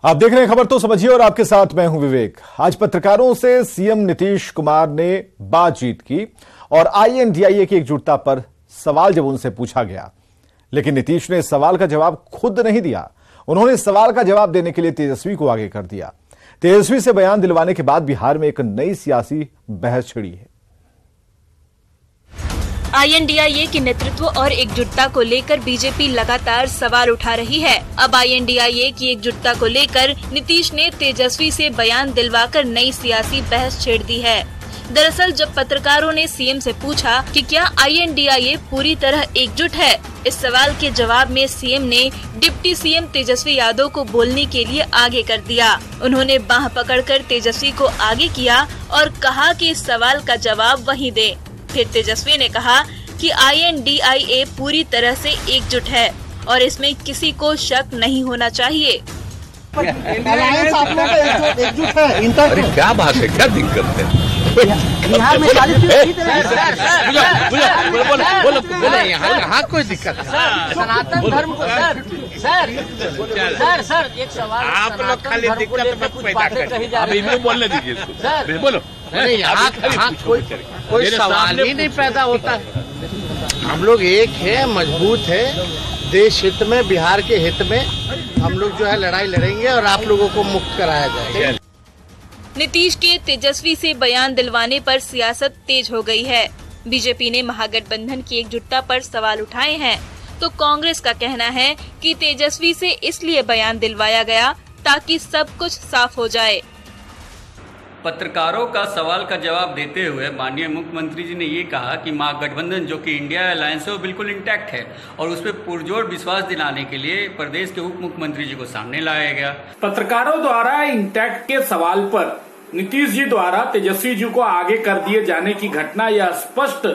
आप देख रहे हैं खबर तो समझिए और आपके साथ मैं हूं विवेक। आज पत्रकारों से सीएम नीतीश कुमार ने बातचीत की और आईएनडीआईए की एकजुटता पर सवाल जब उनसे पूछा गया, लेकिन नीतीश ने सवाल का जवाब खुद नहीं दिया। उन्होंने सवाल का जवाब देने के लिए तेजस्वी को आगे कर दिया। तेजस्वी से बयान दिलवाने के बाद बिहार में एक नई सियासी बहस छिड़ी है। आईएनडीआईए के नेतृत्व और एकजुटता को लेकर बीजेपी लगातार सवाल उठा रही है। अब आईएनडीआईए की एकजुटता को लेकर नीतीश ने तेजस्वी से बयान दिलवाकर नई सियासी बहस छेड़ दी है। दरअसल जब पत्रकारों ने सीएम से पूछा कि क्या आईएनडीआईए पूरी तरह एकजुट है, इस सवाल के जवाब में सीएम ने डिप्टी सीएम तेजस्वी यादव को बोलने के लिए आगे कर दिया। उन्होंने बांह पकड़कर तेजस्वी को आगे किया और कहा कि इस सवाल का जवाब वही दे। फिर तेजस्वी ने कहा कि आईएनडीआईए पूरी तरह से एकजुट है और इसमें किसी को शक नहीं होना चाहिए। अलायंस आप लोग एकजुट है। अरे क्या बात है, क्या दिक्कत है? बिहार में बोले यहाँ कोई दिक्कत है? सनातन धर्म को सर एक सवाल, आप लोग खाली दिक्कत मत पैदा करिए। अभी बोलने दीजिए इसको, बोलो। यहाँ कोई सवाल ही नहीं पैदा होता। हम लोग एक है, मजबूत है, देश हित में, बिहार के हित में हम लोग जो है लड़ाई लड़ेंगे और आप लोगों को मुक्त कराया जाएगा। नीतीश के तेजस्वी से बयान दिलवाने पर सियासत तेज हो गई है। बीजेपी ने महागठबंधन की एकजुटता पर सवाल उठाए हैं, तो कांग्रेस का कहना है कि तेजस्वी से इसलिए बयान दिलवाया गया ताकि सब कुछ साफ हो जाए। पत्रकारों का सवाल का जवाब देते हुए माननीय मुख्यमंत्री जी ने ये कहा कि महागठबंधन जो कि इंडिया अलायंस है वो बिल्कुल इंटैक्ट है और उस पर पुरजोर विश्वास दिलाने के लिए प्रदेश के उप मुख्यमंत्री जी को सामने लाया गया। पत्रकारों द्वारा इंटैक्ट के सवाल पर नीतीश जी द्वारा तेजस्वी जी को आगे कर दिए जाने की घटना यह स्पष्ट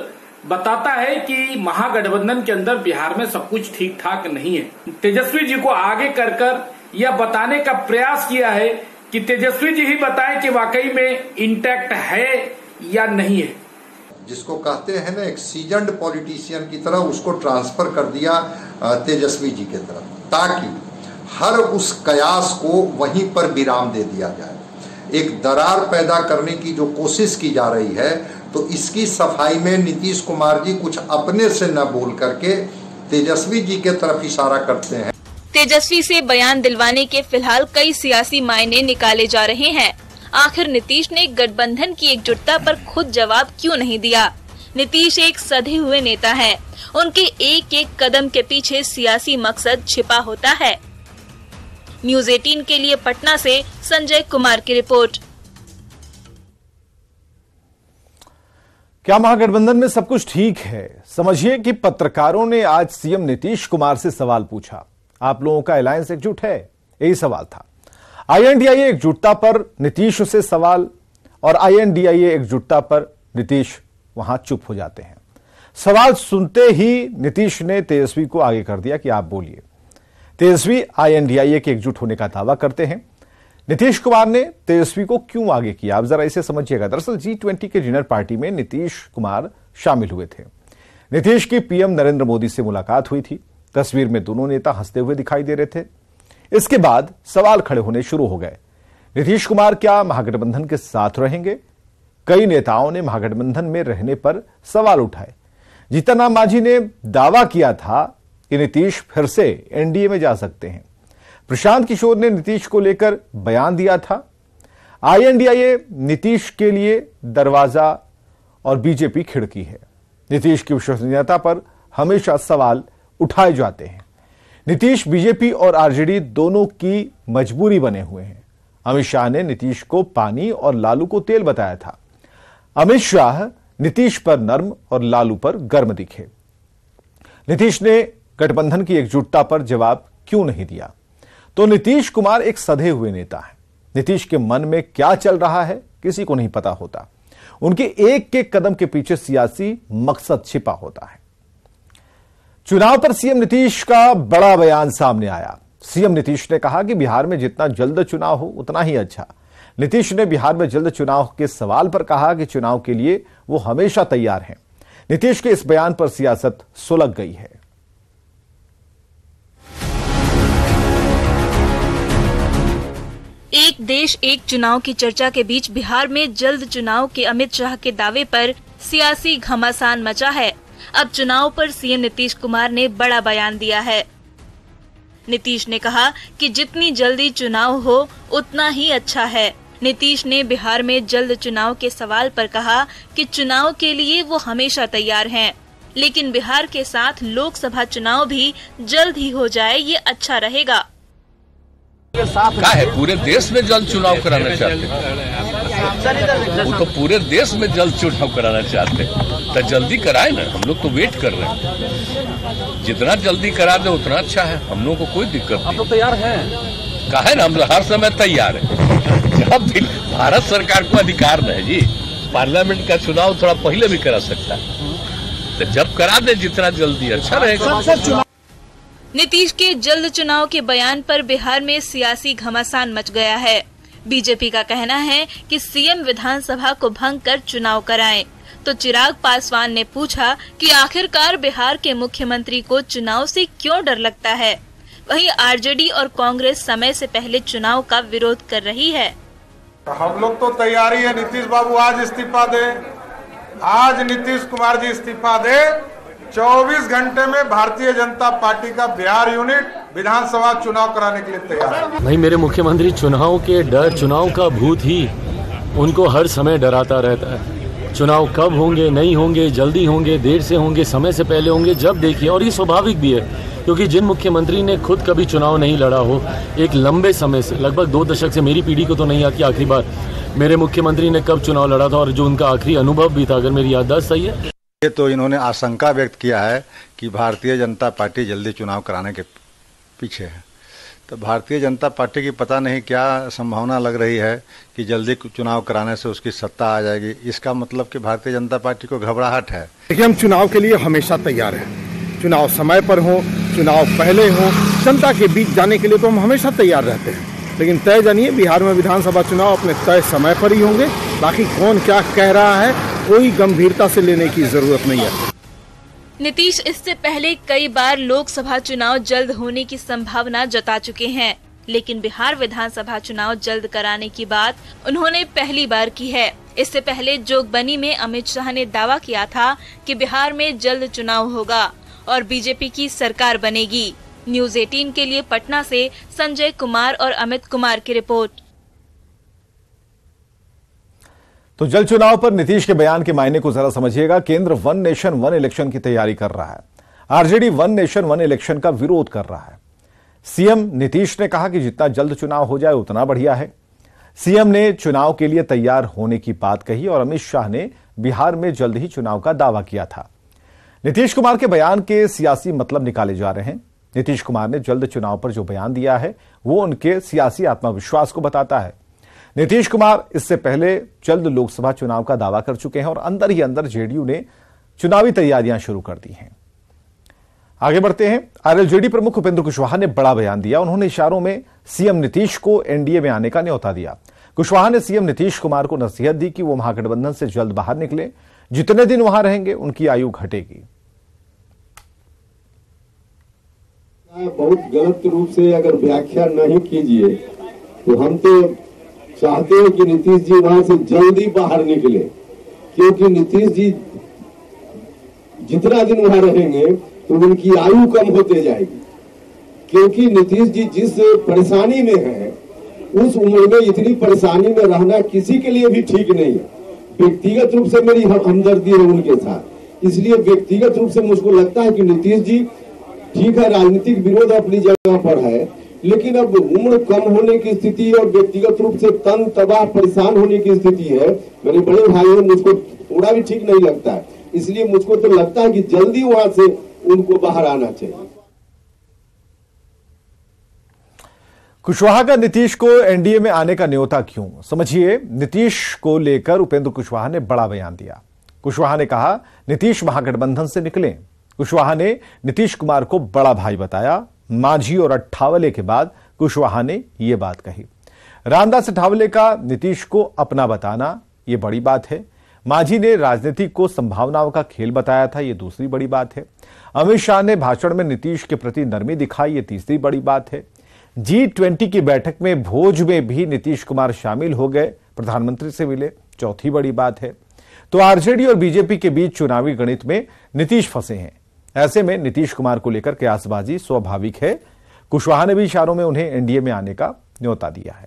बताता है कि महागठबंधन के अंदर बिहार में सब कुछ ठीक ठाक नहीं है। तेजस्वी जी को आगे कर यह बताने का प्रयास किया है कि तेजस्वी जी ही बताएं कि वाकई में इंटैक्ट है या नहीं है। जिसको कहते हैं ना एक सीजन्ड पॉलिटिशियन की तरह उसको ट्रांसफर कर दिया तेजस्वी जी की तरफ, ताकि हर उस कयास को वहीं पर विराम दे दिया जाए। एक दरार पैदा करने की जो कोशिश की जा रही है, तो इसकी सफाई में नीतीश कुमार जी कुछ अपने से न बोल करके तेजस्वी जी के तरफ इशारा करते हैं। तेजस्वी से बयान दिलवाने के फिलहाल कई सियासी मायने निकाले जा रहे हैं। आखिर नीतीश ने गठबंधन की एकजुटता पर खुद जवाब क्यों नहीं दिया? नीतीश एक सधे हुए नेता हैं। उनके एक एक कदम के पीछे सियासी मकसद छिपा होता है। न्यूज़ 18 के लिए पटना से संजय कुमार की रिपोर्ट। क्या महागठबंधन में सब कुछ ठीक है? समझिए कि पत्रकारों ने आज सीएम नीतीश कुमार से सवाल पूछा, आप लोगों का अलायंस एकजुट है? यही सवाल था। आईएनडीआईए एकजुटता पर नीतीश से सवाल और आईएनडीआईए एकजुटता पर नीतीश वहां चुप हो जाते हैं। सवाल सुनते ही नीतीश ने तेजस्वी को आगे कर दिया कि आप बोलिए। तेजस्वी आईएनडीआईए के एकजुट होने का दावा करते हैं। नीतीश कुमार ने तेजस्वी को क्यों आगे किया, आप जरा इसे समझिएगा। दरअसल G20 के डिनर पार्टी में नीतीश कुमार शामिल हुए थे। नीतीश की पीएम नरेंद्र मोदी से मुलाकात हुई थी। तस्वीर में दोनों नेता हंसते हुए दिखाई दे रहे थे। इसके बाद सवाल खड़े होने शुरू हो गए। नीतीश कुमार क्या महागठबंधन के साथ रहेंगे? कई नेताओं ने महागठबंधन में रहने पर सवाल उठाए। जीतन राम मांझी ने दावा किया था कि नीतीश फिर से एनडीए में जा सकते हैं। प्रशांत किशोर ने नीतीश को लेकर बयान दिया था। आईएनडीआईए नीतीश के लिए दरवाजा और बीजेपी खिड़की है। नीतीश की विश्वसनीयता पर हमेशा सवाल उठाए जाते हैं। नीतीश बीजेपी और आरजेडी दोनों की मजबूरी बने हुए हैं। अमित शाह ने नीतीश को पानी और लालू को तेल बताया था। अमित शाह नीतीश पर नर्म और लालू पर गर्म दिखे। नीतीश ने गठबंधन की एकजुटता पर जवाब क्यों नहीं दिया? तो नीतीश कुमार एक सधे हुए नेता है। नीतीश के मन में क्या चल रहा है किसी को नहीं पता होता। उनके एक एक कदम के पीछे सियासी मकसद छिपा होता है। चुनाव पर सीएम नीतीश का बड़ा बयान सामने आया। सीएम नीतीश ने कहा कि बिहार में जितना जल्द चुनाव हो उतना ही अच्छा। नीतीश ने बिहार में जल्द चुनाव के सवाल पर कहा कि चुनाव के लिए वो हमेशा तैयार हैं। नीतीश के इस बयान पर सियासत सुलग गई है। देश एक चुनाव की चर्चा के बीच बिहार में जल्द चुनाव के अमित शाह के दावे पर सियासी घमासान मचा है। अब चुनाव पर सीएम नीतीश कुमार ने बड़ा बयान दिया है। नीतीश ने कहा कि जितनी जल्दी चुनाव हो उतना ही अच्छा है। नीतीश ने बिहार में जल्द चुनाव के सवाल पर कहा कि चुनाव के लिए वो हमेशा तैयार हैं, लेकिन बिहार के साथ लोकसभा चुनाव भी जल्द ही हो जाए ये अच्छा रहेगा। क्या है, पूरे देश में जल्द चुनाव कराना चाहते हैं, वो तो पूरे देश में जल्द चुनाव कराना चाहते हैं, तो जल्दी कराए ना। हम लोग तो वेट कर रहे हैं, जितना जल्दी करा दे उतना अच्छा है। हम लोग को कोई दिक्कत नहीं। हम लोग तैयार हैं, कहा है ना, हम हर समय तैयार है। जब भारत सरकार को अधिकार है जी, पार्लियामेंट का चुनाव थोड़ा पहले भी करा सकता है, तो जब करा दे जितना जल्दी अच्छा रहेगा। नीतीश के जल्द चुनाव के बयान पर बिहार में सियासी घमासान मच गया है। बीजेपी का कहना है कि सीएम विधानसभा को भंग कर चुनाव कराएं। तो चिराग पासवान ने पूछा कि आखिरकार बिहार के मुख्यमंत्री को चुनाव से क्यों डर लगता है। वहीं आरजेडी और कांग्रेस समय से पहले चुनाव का विरोध कर रही है। हम लोग तो तैयारी है, नीतीश बाबू आज इस्तीफा दे, आज नीतीश कुमार जी इस्तीफा दे, 24 घंटे में भारतीय जनता पार्टी का बिहार यूनिट विधानसभा चुनाव कराने के लिए तैयार है। नहीं, मेरे मुख्यमंत्री चुनाव के डर, चुनाव का भूत ही उनको हर समय डराता रहता है। चुनाव कब होंगे, नहीं होंगे, जल्दी होंगे, देर से होंगे, समय से पहले होंगे, जब देखिए। और ये स्वाभाविक भी है, क्योंकि जिन मुख्यमंत्री ने खुद कभी चुनाव नहीं लड़ा हो, एक लंबे समय से, लगभग 2 दशक से, मेरी पीढ़ी को तो नहीं याद कि आखिरी बार मेरे मुख्यमंत्री ने कब चुनाव लड़ा था और जो उनका आखिरी अनुभव भी था, अगर मेरी याददाश्त सही है। ये तो इन्होंने आशंका व्यक्त किया है कि भारतीय जनता पार्टी जल्दी चुनाव कराने के पीछे है। तो भारतीय जनता पार्टी की पता नहीं क्या संभावना लग रही है कि जल्दी चुनाव कराने से उसकी सत्ता आ जाएगी। इसका मतलब कि भारतीय जनता पार्टी को घबराहट है। देखिए, हम चुनाव के लिए हमेशा तैयार हैं। चुनाव समय पर हो, चुनाव पहले हो, जनता के बीच जाने के लिए तो हम हमेशा तैयार रहते हैं। लेकिन तय जानिए, बिहार में विधानसभा चुनाव अपने तय समय पर ही होंगे। बाकी कौन क्या कह रहा है, कोई गंभीरता से लेने की जरूरत नहीं है। नीतीश इससे पहले कई बार लोकसभा चुनाव जल्द होने की संभावना जता चुके हैं, लेकिन बिहार विधानसभा चुनाव जल्द कराने की बात उन्होंने पहली बार की है। इससे पहले जोगबनी में अमित शाह ने दावा किया था कि बिहार में जल्द चुनाव होगा और बीजेपी की सरकार बनेगी। न्यूज़ 18 के लिए पटना से संजय कुमार और अमित कुमार की रिपोर्ट। तो जल्द चुनाव पर नीतीश के बयान के मायने को जरा समझिएगा। केंद्र वन नेशन वन इलेक्शन की तैयारी कर रहा है। RJD one nation one election का विरोध कर रहा है। सीएम नीतीश ने कहा कि जितना जल्द चुनाव हो जाए उतना बढ़िया है। सीएम ने चुनाव के लिए तैयार होने की बात कही और अमित शाह ने बिहार में जल्द ही चुनाव का दावा किया था। नीतीश कुमार के बयान के सियासी मतलब निकाले जा रहे हैं। नीतीश कुमार ने जल्द चुनाव पर जो बयान दिया है वो उनके सियासी आत्मविश्वास को बताता है। नीतीश कुमार इससे पहले जल्द लोकसभा चुनाव का दावा कर चुके हैं और अंदर ही अंदर जेडीयू ने चुनावी तैयारियां शुरू कर दी हैं। आगे बढ़ते हैं। आरएलजेडी प्रमुख उपेंद्र कुशवाहा ने बड़ा बयान दिया। उन्होंने इशारों में सीएम नीतीश को एनडीए में आने का न्योता दिया। कुशवाहा ने सीएम नीतीश कुमार को नसीहत दी कि वो महागठबंधन से जल्द बाहर निकले। जितने दिन वहां रहेंगे उनकी आयु घटेगी। बहुत गलत रूप से अगर व्याख्या नहीं कीजिए तो हम तो चाहते हैं कि नीतीश जी वहां से जल्दी बाहर निकले, क्योंकि नीतीश जी जितना दिन वहां रहेंगे तो उनकी आयु कम होते जाएगी। क्योंकि नीतीश जी जिस परेशानी में है उस उम्र में इतनी परेशानी में रहना किसी के लिए भी ठीक नहीं है। व्यक्तिगत रूप से मेरी हमदर्दी है उनके साथ, इसलिए व्यक्तिगत रूप से मुझको लगता है कि नीतीश जी ठीक है, राजनीतिक विरोध अपनी जगह पर है, लेकिन अब उम्र कम होने की स्थिति और व्यक्तिगत रूप से तन तबाह परेशान होने की स्थिति है। मेरे बड़े भाइयों, मुझको थोड़ा भी ठीक नहीं लगता है। इसलिए मुझको तो लगता है कि जल्दी वहां से उनको बाहर आना चाहिए। कुशवाहा का नीतीश को एनडीए में आने का न्योता क्यों, समझिए। नीतीश को लेकर उपेंद्र कुशवाहा ने बड़ा बयान दिया। कुशवाहा ने कहा नीतीश महागठबंधन से निकले। कुशवाहा ने नीतीश कुमार को बड़ा भाई बताया। मांझी और अठावले के बाद कुशवाहा ने यह बात कही। रामदास अठावले का नीतीश को अपना बताना यह बड़ी बात है। मांझी ने राजनीति को संभावनाओं का खेल बताया था, यह दूसरी बड़ी बात है। अमित शाह ने भाषण में नीतीश के प्रति नरमी दिखाई, यह तीसरी बड़ी बात है। G20 की बैठक में भोज में भी नीतीश कुमार शामिल हो गए, प्रधानमंत्री से मिले। चौथी बड़ी बात है तो आरजेडी और बीजेपी के बीच चुनावी गणित में नीतीश फंसे हैं। ऐसे में नीतीश कुमार को लेकर कयासबाजी स्वाभाविक है। कुशवाहा ने भी इशारों में उन्हें एनडीए में आने का न्योता दिया है।